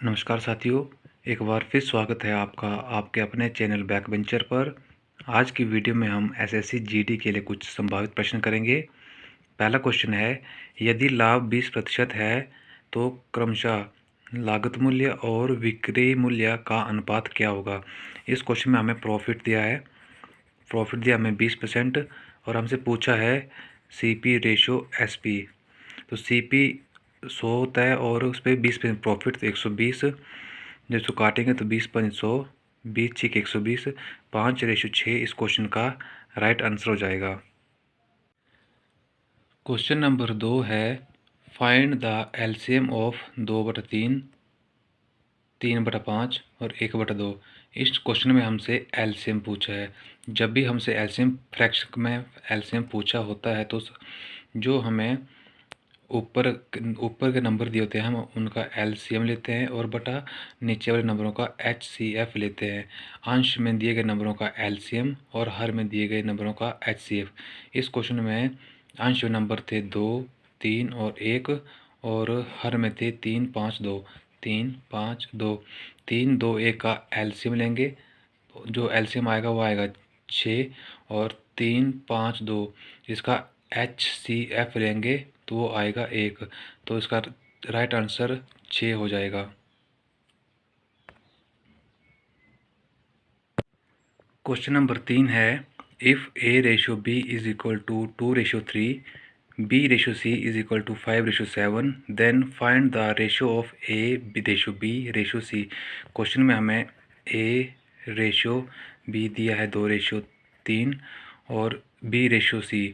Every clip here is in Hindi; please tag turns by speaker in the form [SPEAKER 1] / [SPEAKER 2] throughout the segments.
[SPEAKER 1] नमस्कार साथियों, एक बार फिर स्वागत है आपका आपके अपने चैनल बैक बेंचर पर। आज की वीडियो में हम एसएससी जीडी के लिए कुछ संभावित प्रश्न करेंगे। पहला क्वेश्चन है, यदि लाभ 20% है तो क्रमशः लागत मूल्य और विक्रय मूल्य का अनुपात क्या होगा। इस क्वेश्चन में हमें प्रॉफिट दिया हमें 20% और हमसे पूछा है सीपी रेशो एसपी। तो सीपी 100 होता है और उस पर 20% प्रॉफिट, तो 120। जब इसको काटेंगे तो 20×100, 20 × 120, 5/6 इस क्वेश्चन का राइट आंसर हो जाएगा। क्वेश्चन नंबर 2 है, फाइंड द एलसीएम ऑफ 2/3, 3/5 और 1/2। इस क्वेश्चन में हमसे एलसीएम पूछा है। जब भी हमसे एलसीएम फ्रैक्शन में एलसीएम पूछा होता है तो जो हमें ऊपर के नंबर दिए होते हैं हम उनका एलसीएम लेते हैं और बटा नीचे वाले नंबरों का एचसीएफ लेते हैं। अंश में दिए गए नंबरों का एलसीएम और हर में दिए गए नंबरों का एचसीएफ। इस क्वेश्चन में अंश में नंबर थे 2, 3 और 1 और हर में थे 3, 5, 2, 3, 5, 2, 3, 2, 1 का एलसीएम लेंगे। जो एलसीएम आएगा वो आएगा 6 और 3, 5, 2 इसका एचसीएफ लेंगे तो वो आएगा 1। तो इसका राइट आंसर 6 हो जाएगा। क्वेश्चन नंबर 3 है, if A/B is equal to 2/3, B/C is equal to 5/7, then find the ratio of A/B/C। Question में हमें A/B दिया है 2/3 और B/C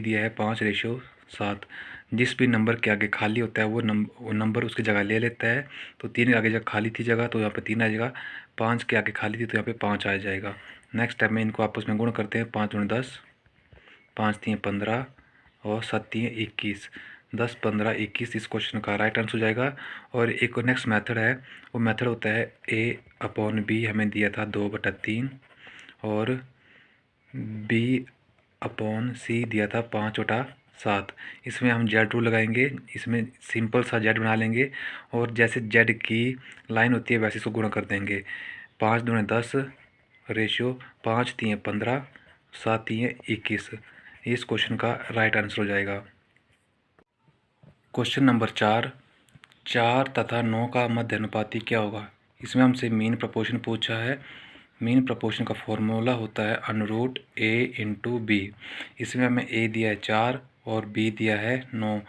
[SPEAKER 1] दिया है 5/7। जिस भी नंबर के आगे खाली होता है वो नंबर उसकी जगह ले लेता है। तो 3 के आगे जगह खाली थी जगह तो यहाँ पे 3 आ जाएगा, 5 के आगे खाली थी तो यहाँ पे 5 आ जाएगा। नेक्स्ट स्टेप में इनको आपस में गुण करते हैं। 5 × 10, 5 × 3 = 15 और 7 × 3 = 21। 10, 15, 21 इस क्वेश्चन का राइट आंसर हो जाएगा। और एक नेक्स्ट मेथड है, वो मेथड होता है A/B हमें दिया था 2/3 और B/C दिया था 5/7। इसमें हम जेड रूल लगाएंगे, इसमें सिंपल सा जेड बना लेंगे और जैसे जेड की लाइन होती है वैसे इसको गुणा कर देंगे। 5 दूनी 10 रेशियो 5 3 15 7 3 21 इस क्वेश्चन का राइट आंसर हो जाएगा। क्वेश्चन नंबर 4, 4 तथा 9 का मध्य अनुपाती क्या होगा। इसमें हमसे मीन प्रपोर्शन पूछा है। मीन प्रपोर्शन का फॉर्मूला होता है √A/B। इसमें हमें A दिया है 4 और B दिया है 9।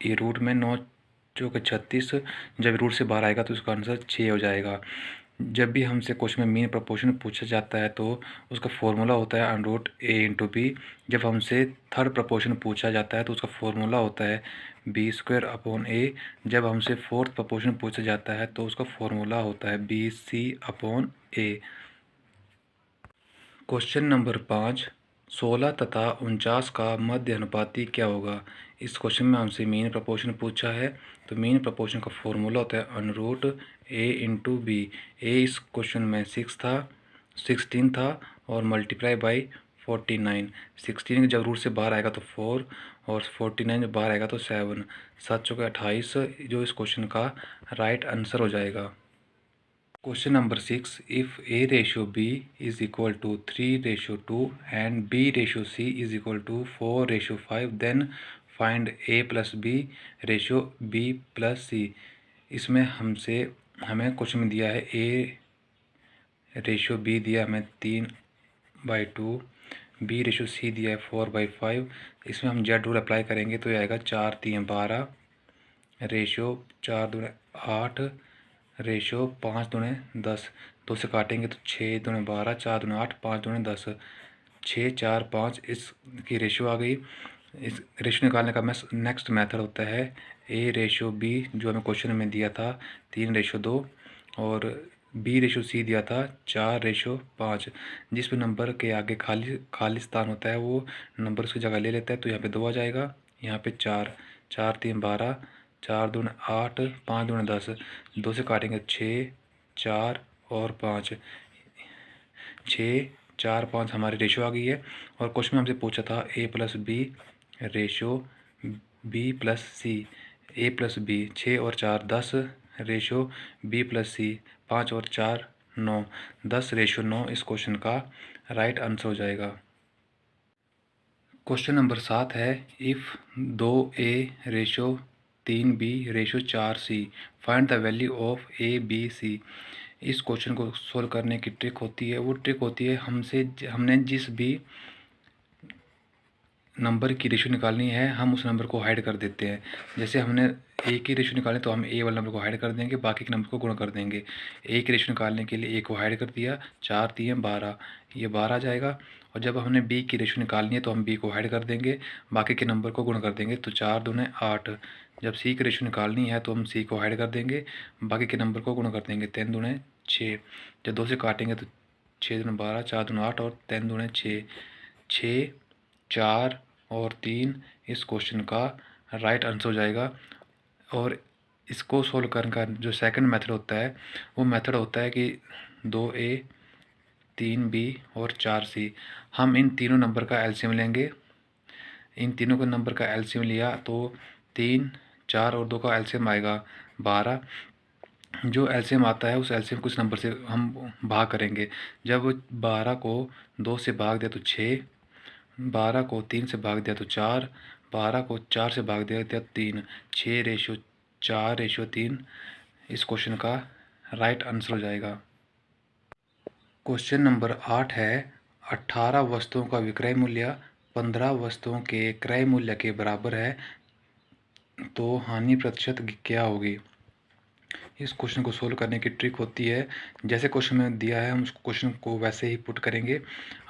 [SPEAKER 1] ये रूट में 9 चौके 36, जब रूट से बाहर आएगा तो इसका आंसर 6 हो जाएगा। जब भी हमसे क्वेश्चन में मीन प्रपोर्शन पूछा जाता है तो उसका फॉर्मूला होता है √A/B। जब हमसे थर्ड प्रपोर्शन पूछा जाता है तो उसका फॉर्मूला होता है B²/A। जब हमसे फोर्थ प्रपोर्शन पूछा जाता है तो उसका फॉर्मूला होता है BC/A। क्वेश्चन नंबर 5, 16 तथा 49 का मध्य अनुपाती क्या होगा। इस क्वेश्चन में हमसे मीन प्रपोर्शन पूछा है तो मीन प्रपोर्शन का फॉर्मूला होता है √A/B। A इस क्वेश्चन में 16 था और मल्टीप्लाई बाई 49। 16 जब रूट से बाहर आएगा तो 4 और 49 जब बाहर आएगा तो 7। 7 चौके 28 जो इस क्वेश्चन का राइट आंसर हो जाएगा। Question number 6, if A/B is equal to 3/2 and B/C is equal to 4/5, then find A+B/B+C। इसमें हमें क्वेश्चन में दिया है A/B दिया हमें 3/2, B/C दिया है 4/5। इसमें हम जेड रूल अप्लाई करेंगे तो ये आएगा 4 3 12 रेशियो 4 2 8 रेशियो 5 दूने 10। 2 से काटेंगे तो 6 दूने 12, 4 दूने 8, 5 दूने 10, 6 4 5 इसकी रेशियो आ गई। इस रेशियो निकालने का नेक्स्ट मेथड होता है A/B जो हमें क्वेश्चन में दिया था 3/2 और B/C दिया था 4/5। जिस भी नंबर के आगे खाली स्थान होता है वो नंबर उसकी जगह ले लेता है। तो यहाँ पे 2 आ जाएगा, यहाँ पे 4, 4 3 12, 4 दूने 8, 5 दूने 10, 2 से काटेंगे 6 4 और 5, 6 4 5 हमारी रेशियो आ गई है। और क्वेश्चन में हमसे पूछा था A+B रेशियो B+C। A+B 6 और 4 10 रेशो B+C 5 और 4 9 10:9 इस क्वेश्चन का राइट आंसर हो जाएगा। क्वेश्चन नंबर 7 है if 2A ratio 3B ratio 4C find the value of ABC। इस क्वेश्चन को सोल्व करने की ट्रिक होती है, वो ट्रिक होती है हमने जिस भी नंबर की रेशो निकालनी है हम उस नंबर को हाइड कर देते हैं। जैसे हमने ए की रेशो निकाली तो हम ए वाले नंबर को हाइड कर देंगे, बाकी के नंबर को गुणा कर देंगे। ए की रेशो निकालने के लिए ए को हाइड कर दिया, 4 3 12, ये 12 आ जाएगा। और जब हमने बी की रेशो निकालनी है तो हम बी को हाइड कर देंगे, बाकी के नंबर को गुणा कर देंगे, तो 4 दूने 8। जब सी की रेशो निकालनी है तो हम सी को हाइड कर देंगे, बाकी के नंबर को गुणा कर देंगे, 3 दूने 6। जब 2 से काटेंगे तो 6 दूने 12, 4 दूने 8 और 3 दूने 6। 6 4 और 3 इस क्वेश्चन का राइट आंसर हो जाएगा। और इसको सोल्व करने का जो सेकंड मेथड होता है वो मेथड होता है कि 2A 3B और 4C। हम इन तीनों नंबर का एलसीएम लेंगे। इन तीनों के नंबर का एलसीएम लिया तो 3 4 और 2 का एलसीएम आएगा 12। जो एलसीएम आता है उस एलसीएम कुछ नंबर से हम भाग करेंगे। जब 12 को 2 से भाग दिया तो 6, 12 को 3 से भाग दिया तो 4, 12 को 4 से भाग दिया 3, 6:4:3 इस क्वेश्चन का राइट आंसर हो जाएगा। क्वेश्चन नंबर 8 है 18 वस्तुओं का विक्रय मूल्य 15 वस्तुओं के क्रय मूल्य के बराबर है, तो हानि प्रतिशत क्या होगी। इस क्वेश्चन को सोल्व करने की ट्रिक होती है, जैसे क्वेश्चन में दिया है हम उस क्वेश्चन को वैसे ही पुट करेंगे।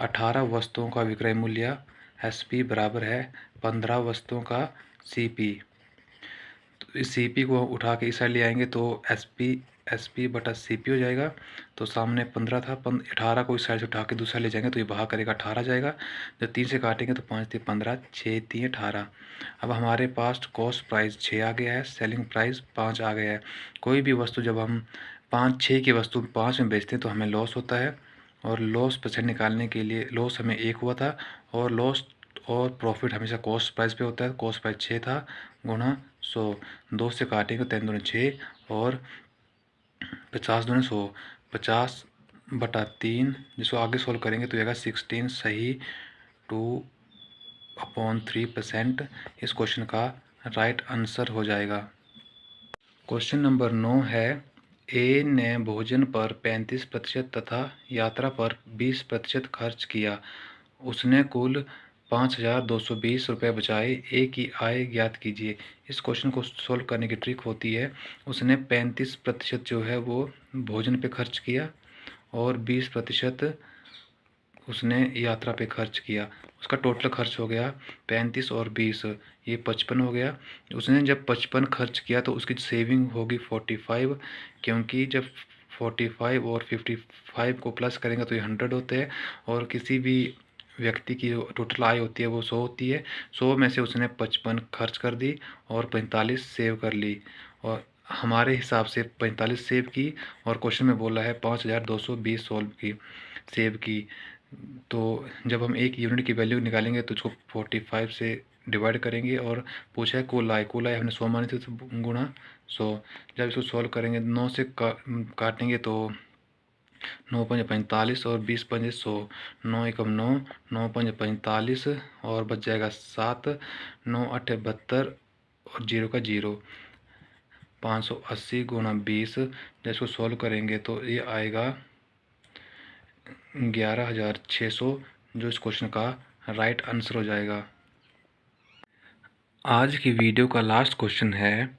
[SPEAKER 1] 18 वस्तुओं का विक्रय मूल्य SP बराबर है 15 वस्तुओं का CP। तो इस CP को उठा के इस साइड ले आएंगे तो SP बटा CP हो जाएगा। तो सामने 15 था, 18 को इस साइड से उठा के दूसरा ले जाएंगे तो ये भाग करेगा 18 जाएगा। जब 3 से काटेंगे तो 5 3 15, 6 3 18। अब हमारे पास कॉस्ट प्राइस 6 आ गया है, सेलिंग प्राइस 5 आ गया है। कोई भी वस्तु जब हम 6 की वस्तु 5 में बेचते हैं तो हमें लॉस होता है, और लॉस परसेंट निकालने के लिए लॉस हमें 1 हुआ था, और लॉस और प्रॉफिट हमेशा कॉस्ट प्राइस पे होता है। कॉस्ट प्राइस 6 था गुणा 100, 2 से काटेंगे 3 दूनी 6 और 50 दूनी 100, 50 बटा 3 जिसको आगे सोल्व करेंगे तो आएगा 16 सही 2/3% इस क्वेश्चन का राइट आंसर हो जाएगा। क्वेश्चन नंबर 9 है ए ने भोजन पर 35% तथा यात्रा पर 20% खर्च किया, उसने कुल 5,220 रुपये बचाए, ए की आय ज्ञात कीजिए। इस क्वेश्चन को सोल्व करने की ट्रिक होती है, उसने 35% जो है वो भोजन पे खर्च किया और 20% उसने यात्रा पे खर्च किया। उसका टोटल खर्च हो गया 35 और 20, ये 55 हो गया। उसने जब 55 खर्च किया तो उसकी सेविंग होगी 45, क्योंकि जब 45 और 55 को प्लस करेंगे तो ये 100 होते हैं, और किसी भी व्यक्ति की टोटल आय होती है वो 100 होती है। 100 में से उसने 55 खर्च कर दी और 45 सेव कर ली, और हमारे हिसाब से 45 सेव की, और क्वेश्चन में बोला है 5,220 सेव की। तो जब हम एक यूनिट की वैल्यू निकालेंगे तो उसको 45 से डिवाइड करेंगे, और पूछा है कुल आय हमने 100 मानी थी तो गुणा 100। जब इसको सॉल्व करेंगे 9 से काटेंगे तो 9 5 45 और 20 5 100, 9 एकम 9, 9 5 45 और बच जाएगा 7, 9 8 72 और 0 का 0, 580 गुणा 20। जब इसको सॉल्व करेंगे तो ये आएगा 11,600, जो इस क्वेश्चन का राइट आंसर हो जाएगा। आज की वीडियो का लास्ट क्वेश्चन है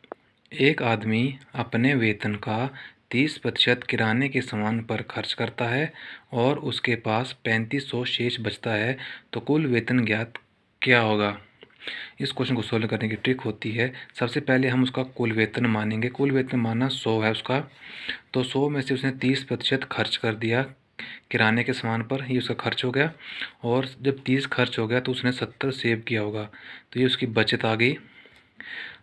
[SPEAKER 1] एक आदमी अपने वेतन का 30% किराने के सामान पर खर्च करता है और उसके पास 3500 शेष बचता है, तो कुल वेतन ज्ञात क्या होगा। इस क्वेश्चन को सोल्व करने की ट्रिक होती है, सबसे पहले हम उसका कुल वेतन मानेंगे। कुल वेतन माना 100 है उसका, तो 100 में से उसने 30% खर्च कर दिया किराने के सामान पर, ये उसका खर्च हो गया। और जब 30 खर्च हो गया तो उसने 70 सेव किया होगा, तो ये उसकी बचत आ गई।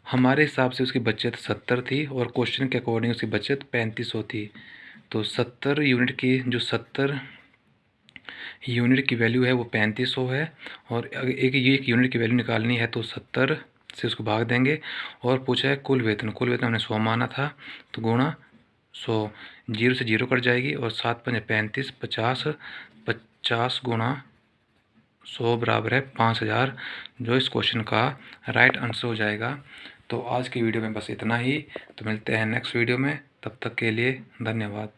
[SPEAKER 1] हमारे हिसाब से उसकी बचत 70 थी और क्वेश्चन के अकॉर्डिंग उसकी बचत 3500 थी। तो 70 यूनिट की जो 70 यूनिट की वैल्यू है वो 3500 है, और अगर एक यूनिट की वैल्यू निकालनी है तो 70 से उसको भाग देंगे। और पूछा है कुल वेतन हमने 100 माना था, तो गुणा 100, 0 से 0 कट जाएगी और 7 पंजे 35, 50, 50 गुणा 100 बराबर है 5000, जो इस क्वेश्चन का राइट आंसर हो जाएगा। तो आज की वीडियो में बस इतना ही, तो मिलते हैं नेक्स्ट वीडियो में, तब तक के लिए धन्यवाद।